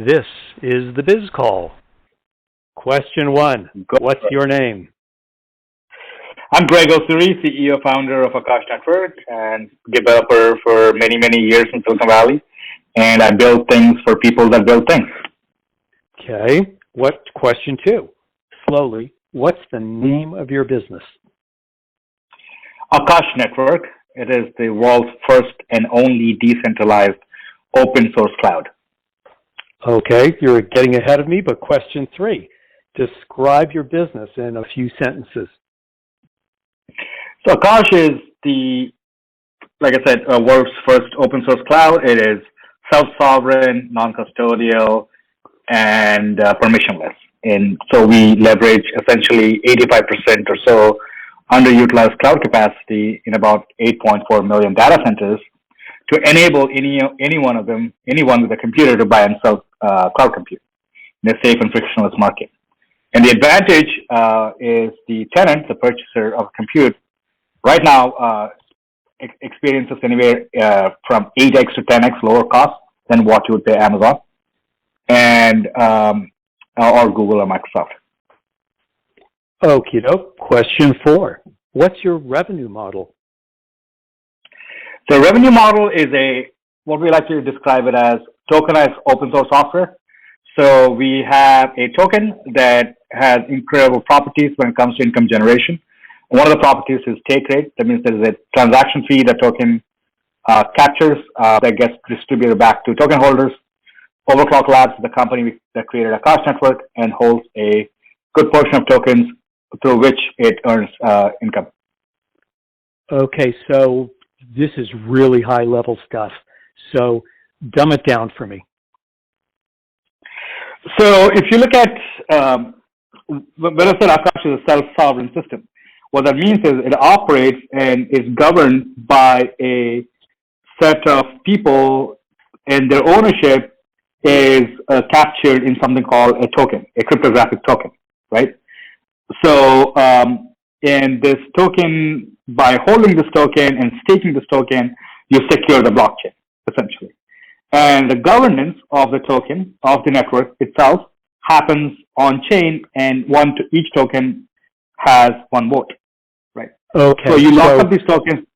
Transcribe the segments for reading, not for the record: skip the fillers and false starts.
This is the Biz Call. Question one, what's your name? I'm Greg Osuri, CEO, founder of Akash Networks, and developer for many, many years in Silicon Valley. And I build things for people that build things. Okay. Question two? Slowly, what's the name of your business? Akash Network. It is the world's first and only decentralized open source cloud. Okay, you're getting ahead of me, but question three. Describe your business in a few sentences. So Akash is like I said, world's first open source cloud. It is self-sovereign, non-custodial, and permissionless. And so we leverage essentially 85% or so underutilized cloud capacity in about 8.4 million data centers to enable anyone with a computer to buy and sell cloud compute in a safe and frictionless market. And the advantage is the tenant, the purchaser of compute, right now experiences anywhere from 8x to 10x lower cost than what you would pay Amazon and or Google or Microsoft. Okie doke. Question four. What's your revenue model? The revenue model is what we like to describe it as tokenized open source software. So we have a token that has incredible properties when it comes to income generation. One of the properties is take rate. That means there is a transaction fee that token captures that gets distributed back to token holders. Overclock Labs is the company that created Akash Network and holds a good portion of tokens through which it earns income. Okay, so this is really high level stuff. So dumb it down for me. So if you look at, when I said Akash is a self-sovereign system, what that means is it operates and is governed by a set of people, and their ownership is captured in something called a token, a cryptographic token, right? So, and this token, by holding this token and staking this token, you secure the blockchain, essentially. And the governance of the token, of the network itself, happens on chain, and each token has one vote, right? Okay. So you lock up these tokens.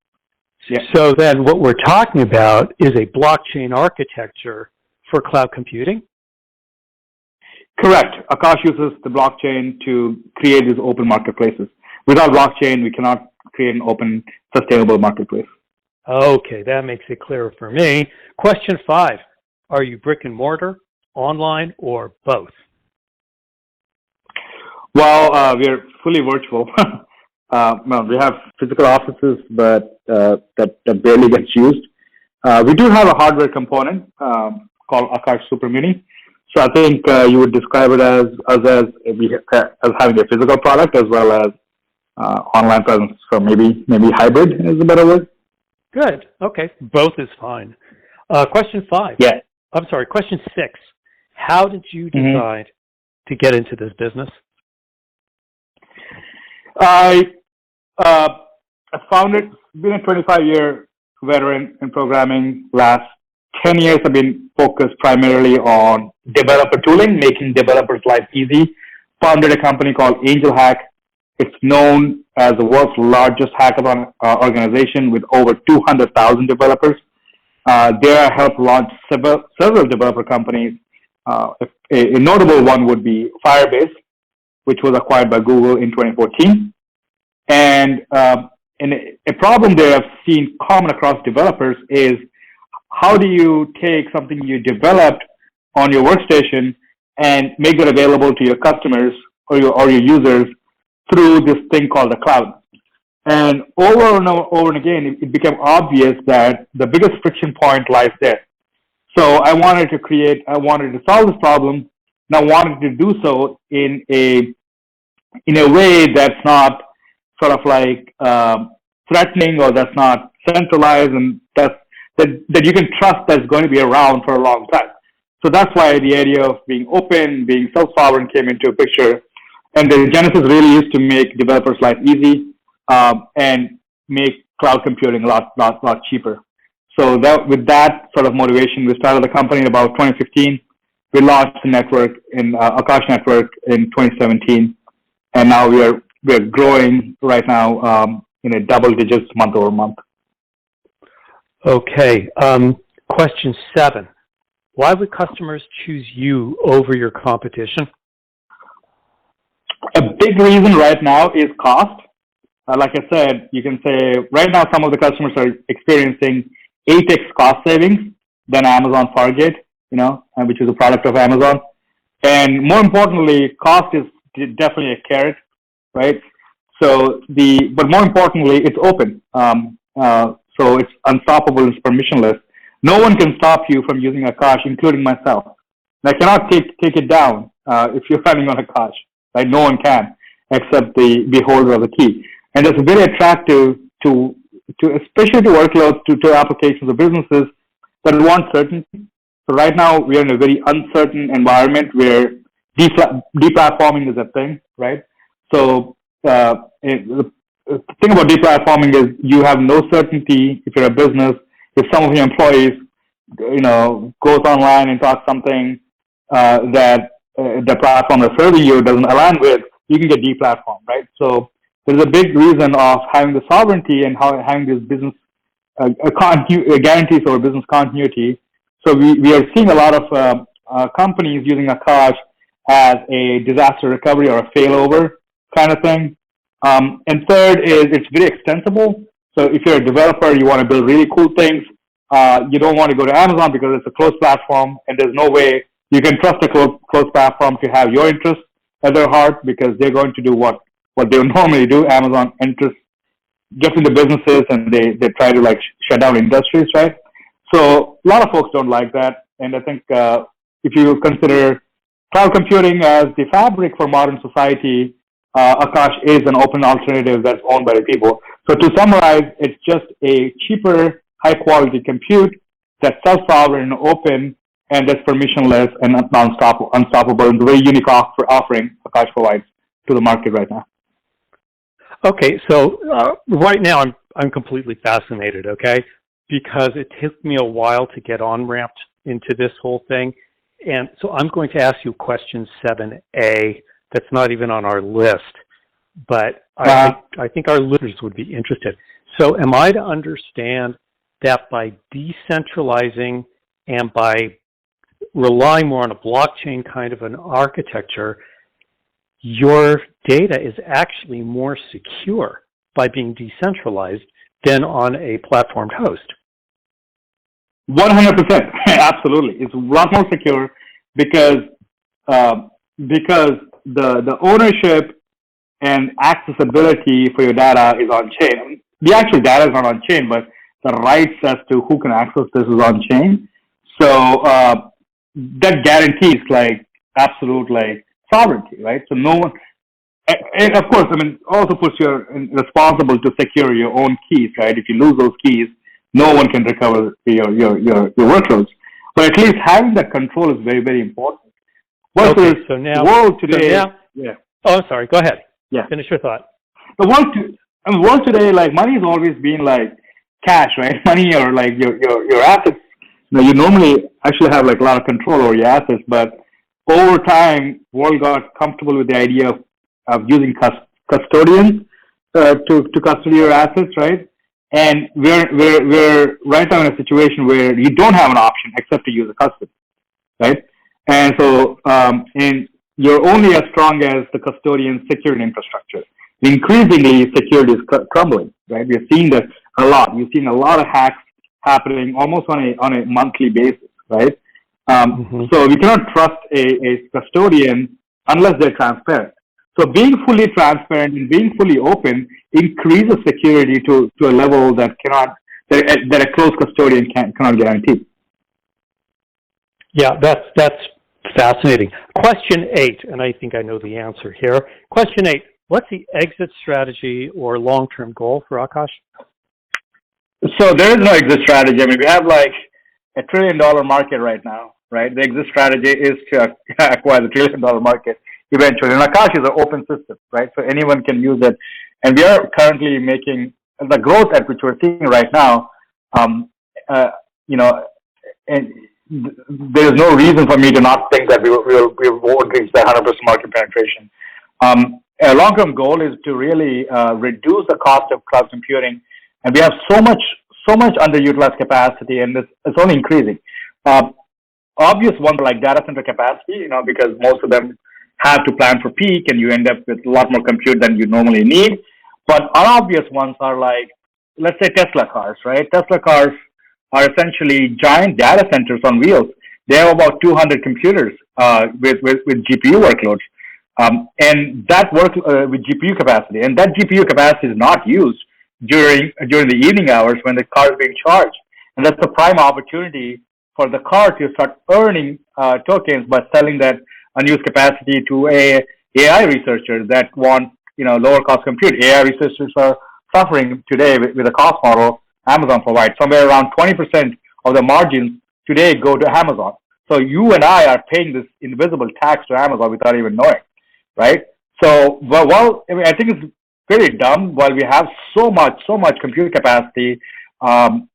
Yeah. So then what we're talking about is a blockchain architecture for cloud computing? Correct. Akash uses the blockchain to create these open marketplaces. Without blockchain, we cannot create an open, sustainable marketplace. Okay, that makes it clearer for me. Question five, are you brick and mortar, online, or both? Well, we are fully virtual. We have physical offices, but that barely gets used. We do have a hardware component called Akash Super Mini. So I think you would describe it as having a physical product as well as online presence. So maybe hybrid is a better word. Good. Okay. Both is fine. Question five. Yeah. I'm sorry. Question six. How did you decide to get into this business? I found it. Been a 25-year veteran in programming. Last 10 years, I've been focused primarily on developer tooling, making developers' life easy. Founded a company called Angel Hack. It's known as the world's largest hackathon organization with over 200,000 developers. There I helped launch several developer companies. A notable one would be Firebase, which was acquired by Google in 2014. And a problem that I've seen common across developers is how do you take something you developed on your workstation and make it available to your customers or your users through this thing called the cloud. And over and again, it became obvious that the biggest friction point lies there. So I wanted to solve this problem, and I wanted to do so in a way that's not sort of like threatening, or that's not centralized, and that you can trust that's going to be around for a long time. So that's why the idea of being open, being self-sovereign came into a picture. And the genesis really is to make developers' life easy and make cloud computing a lot cheaper. So with that sort of motivation, we started the company in about 2015. we launched the network in Akash Network in 2017, and now we're growing right now in a double digits month over month. Okay. Question 7. Why would customers choose you over your competition? A big reason right now is cost. Like I said, you can say right now some of the customers are experiencing 8x cost savings than Amazon Fargate, which is a product of Amazon. And more importantly, cost is definitely a carrot, right? So but more importantly, it's open. So it's unstoppable, it's permissionless. No one can stop you from using Akash, including myself. And I cannot take it down if you're running on Akash, right? No one can, except the holder of the key. And it's very attractive to especially to workloads, to applications or businesses that want certainty. So right now we are in a very uncertain environment where deplatforming is a thing, right? So the thing about deplatforming is you have no certainty if you're a business. If some of your employees, goes online and talks something that the platform that's serving you doesn't align with, you can get deplatformed, right? So there's a big reason of having the sovereignty and having this business guarantees over business continuity. So we are seeing a lot of companies using Akash as a disaster recovery or a failover kind of thing. And third is it's very extensible. So if you're a developer, you want to build really cool things. You don't want to go to Amazon because it's a closed platform, and there's no way you can trust a closed platform to have your interests at their heart, because they're going to do what they would normally do. Amazon enters, gets into businesses, and they try to shut down industries, right? So a lot of folks don't like that. And I think if you consider cloud computing as the fabric for modern society, Akash is an open alternative that's owned by the people. So to summarize, it's just a cheaper, high-quality compute that's self-sovereign and open, and that's permissionless and unstoppable, and the very unique offering Akash provides to the market right now. Okay, so right now I'm completely fascinated, okay, because it took me a while to get on-ramped into this whole thing. And so I'm going to ask you question 7A that's not even on our list, but I think our listeners would be interested. So am I to understand that by decentralizing and by relying more on a blockchain kind of an architecture, your data is actually more secure by being decentralized than on a platformed host? 100%, absolutely. It's a lot more secure because the ownership and accessibility for your data is on chain. The actual data is not on chain, but the rights as to who can access this is on chain. So that guarantees absolute sovereignty, right? So no one, and of course, also puts you responsible to secure your own keys, right? If you lose those keys, no one can recover your workloads. But at least having that control is very, very important. Okay, so now, world today, yeah. Oh, I'm sorry. Go ahead. Yeah. Finish your thought. The world today, money has always been cash, right? Money or your assets. You normally actually have a lot of control over your assets, but over time, world got comfortable with the idea of using custodians to custody your assets, right? And we're right now in a situation where you don't have an option except to use a custody, right? And so, and you're only as strong as the custodian's security infrastructure. Increasingly, security is crumbling, right? We're seeing that a lot. You're seeing a lot of hacks happening almost on a monthly basis, right? So we cannot trust a custodian unless they're transparent. So being fully transparent and being fully open increases security to a level that a closed custodian cannot guarantee. Yeah, that's fascinating. Question 8, and I think I know the answer here. Question 8, what's the exit strategy or long-term goal for Akash? So there is no exit strategy. We have $1 trillion market right now, right? The exit strategy is to acquire the $1 trillion market eventually. And Akash is an open system, right? So anyone can use it. And we are currently making the growth at which we're seeing right now, and there's no reason for me to not think that we won't reach the 100% market penetration. A long-term goal is to really reduce the cost of cloud computing, and we have so much underutilized capacity, and it's only increasing. Obvious ones like data center capacity, because most of them have to plan for peak, and you end up with a lot more compute than you normally need. But unobvious ones are like, let's say Tesla cars, right? Tesla cars are essentially giant data centers on wheels. They have about 200 computers with GPU workloads, and that works with GPU capacity. And that GPU capacity is not used during the evening hours when the car is being charged. And that's the prime opportunity for the car to start earning tokens by selling that unused capacity to AI researchers that want lower cost compute. AI researchers are suffering today with the cost model Amazon provides. Somewhere around 20% of the margins today go to Amazon. So you and I are paying this invisible tax to Amazon without even knowing, right? So, I think it's very dumb. While we have so much compute capacity and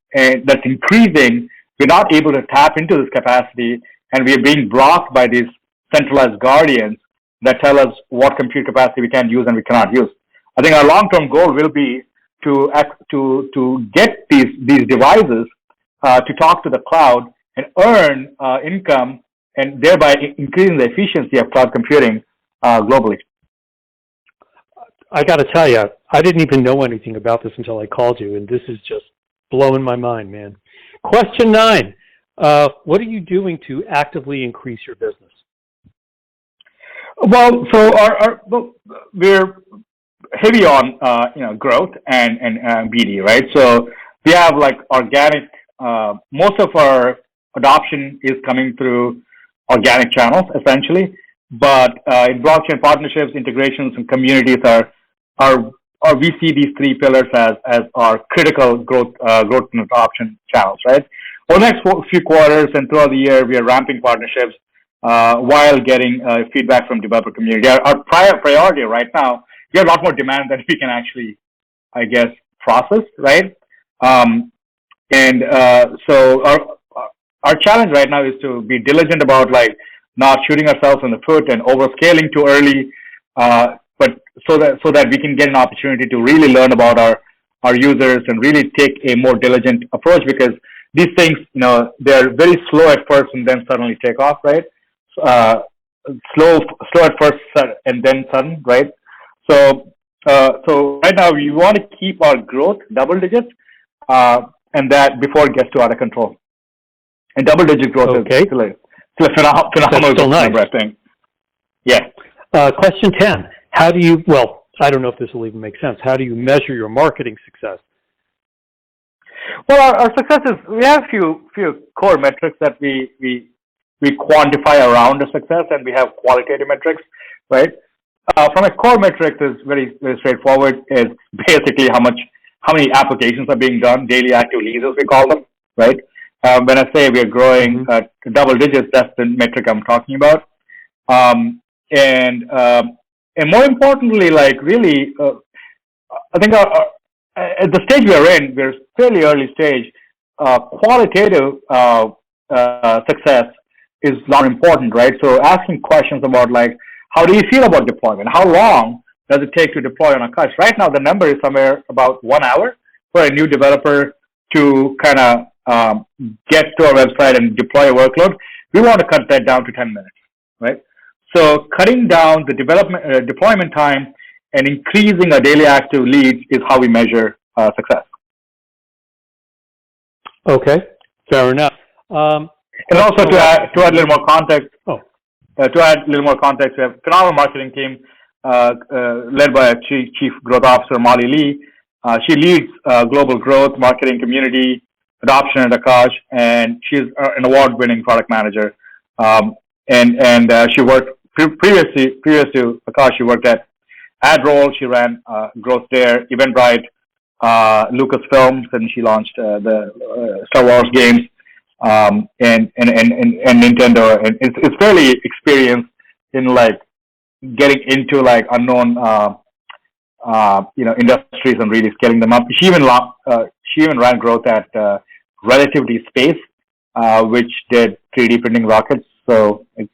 that's increasing, we're not able to tap into this capacity, and we're being blocked by these centralized guardians that tell us what compute capacity we can use and we cannot use. I think our long-term goal will be to get these devices to talk to the cloud and earn income, and thereby increasing the efficiency of cloud computing globally. I got to tell you, I didn't even know anything about this until I called you, and this is just blowing my mind, man. Question 9. What are you doing to actively increase your business? Well, so we're heavy on growth and BD, right? So we have like organic. Most of our adoption is coming through organic channels, essentially. But in blockchain partnerships, integrations, and communities we see these 3 pillars as our critical growth and adoption channels, right? Over the next few quarters and throughout the year, we are ramping partnerships while getting feedback from developer community. Our priority right now, we have a lot more demand than we can actually, I guess, process, right? So our challenge right now is to be diligent about like not shooting ourselves in the foot and overscaling too early, but so that we can get an opportunity to really learn about our users and really take a more diligent approach, because these things, they're very slow at first and then suddenly take off, right? Slow at first and then sudden, right? So right now we want to keep our growth double digits, and that before it gets too out of control. And double digit growth is still a phenomenal growth number, I think. Yeah. Question 10. How do you, I don't know if this will even make sense. How do you measure your marketing success? Well, our success is, we have a few core metrics that we quantify around the success, and we have qualitative metrics, right? From a core metric is very, very straightforward. It's basically how many applications are being done, daily active users, we call them, right? When I say we are growing to double digits, that's the metric I'm talking about. And more importantly, like really, I think at the stage we are in, we're fairly early stage. Qualitative success is not important, right? So asking questions about like, how do you feel about deployment? How long does it take to deploy on Akash? Right now, the number is somewhere about 1 hour for a new developer to kind of get to our website and deploy a workload. We want to cut that down to 10 minutes, right? So cutting down the deployment time and increasing our daily active leads is how we measure success. Okay, fair enough. And also to add a little more context, we have a phenomenal marketing team led by our Chief Growth Officer, Molly Lee. She leads global growth, marketing, community, adoption at Akash, and she's an award-winning product manager. And she worked previous to Akash. She worked at AdRoll. She ran growth there, Eventbrite, Lucasfilms, and she launched the Star Wars games, and Nintendo. And it's fairly experienced in like getting into like unknown industries and really scaling them up. She even ran growth at Relativity Space, which did 3D printing rockets. So it's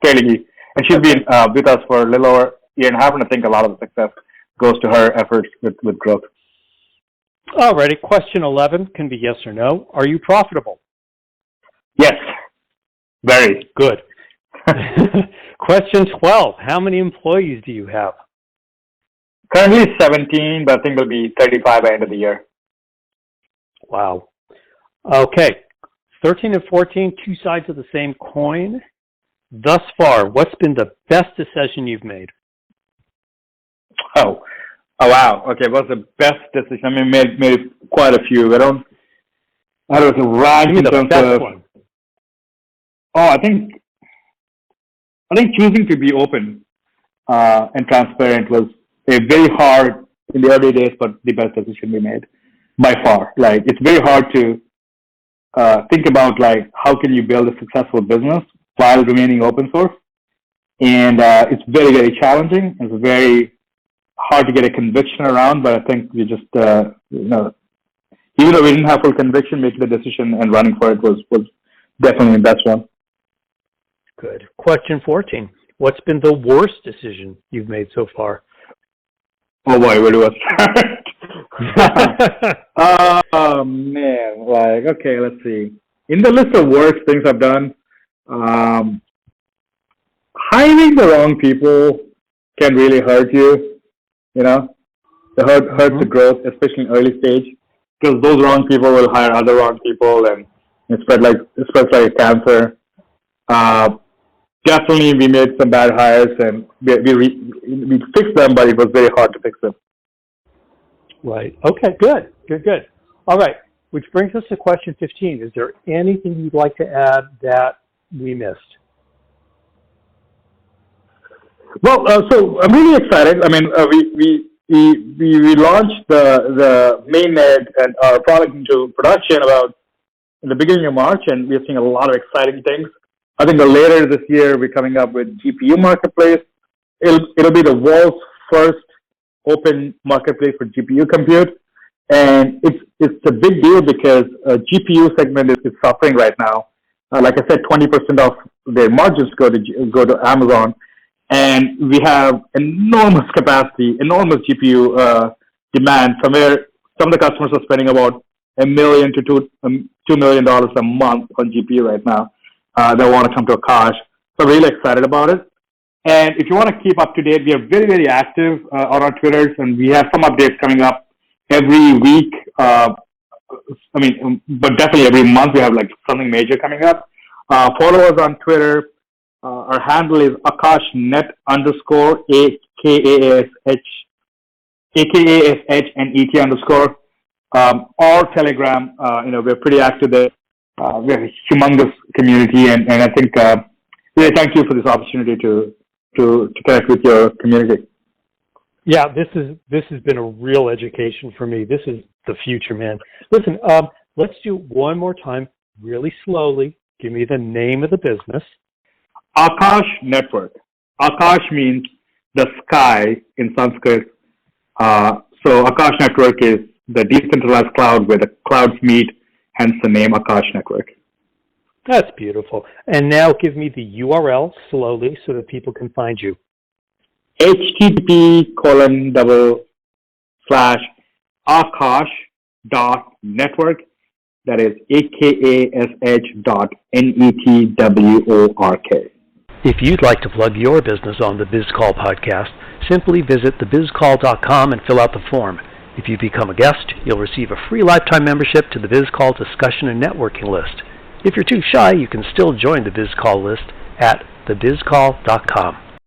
fairly, and she's been with us for a little over a year and a half, and I think a lot of the success goes to her efforts with growth. Alrighty, question 11 can be yes or no. Are you profitable? Yes, very. Good. Question 12, how many employees do you have? Currently 17, but I think it'll be 35 by the end of the year. Wow. Okay, 13 and 14, two sides of the same coin. Thus far, what's been the best decision you've made? Oh wow. Okay, what's the best decision? I mean, made quite a few. I don't rank in terms of. One. Oh, I think choosing to be open and transparent was a very hard in the early days, but the best decision we made by far. Like, it's very hard to think about like how can you build a successful business while remaining open source, and it's very, very challenging. It's very hard to get a conviction around, but I think we just even though we didn't have full conviction, making the decision and running for it was definitely the best one. Good. Question 14. What's been the worst decision you've made so far? Oh boy, where do I start? Oh man, like, okay, let's see. In the list of worst things I've done, hiring the wrong people can really hurt you. It hurts the growth, especially in early stage, because those wrong people will hire other wrong people, and it spreads like a cancer. Definitely, we made some bad hires, and we fixed them, but it was very hard to fix them. Right. Okay, good. All right, which brings us to question 15. Is there anything you'd like to add that we missed? Well, so I'm really excited. I mean, we launched the mainnet and our product into production about in the beginning of March, and we're seeing a lot of exciting things. I think later this year we're coming up with GPU marketplace. It'll be the world's first open marketplace for GPU compute, and it's a big deal because GPU segment is suffering right now. Like I said, 20% of their margins go to Amazon, and we have enormous capacity, enormous GPU demand. Some of the customers are spending about $1 million to $2 million a month on GPU right now. They want to come to Akash. So really excited about it. And if you want to keep up to date, we are very, very active on our Twitters, and we have some updates coming up every week. But definitely every month we have like something major coming up. Follow us on Twitter. Our handle is AkashNet _ AKASHNET _ or Telegram. We're pretty active there. We have a humongous community, and I think really thank you for this opportunity to connect with your community. Yeah, this has been a real education for me. This is the future, man. Listen, let's do one more time, really slowly. Give me the name of the business. Akash Network. Akash means the sky in Sanskrit. So Akash Network is the decentralized cloud where the clouds meet, hence the name Akash Network. That's beautiful. And now give me the URL slowly so that people can find you. http://akash.network. That is akash.network. If you'd like to plug your business on the BizCall podcast, simply visit thebizcall.com and fill out the form. If you become a guest, you'll receive a free lifetime membership to the BizCall discussion and networking list. If you're too shy, you can still join the BizCall list at thebizcall.com.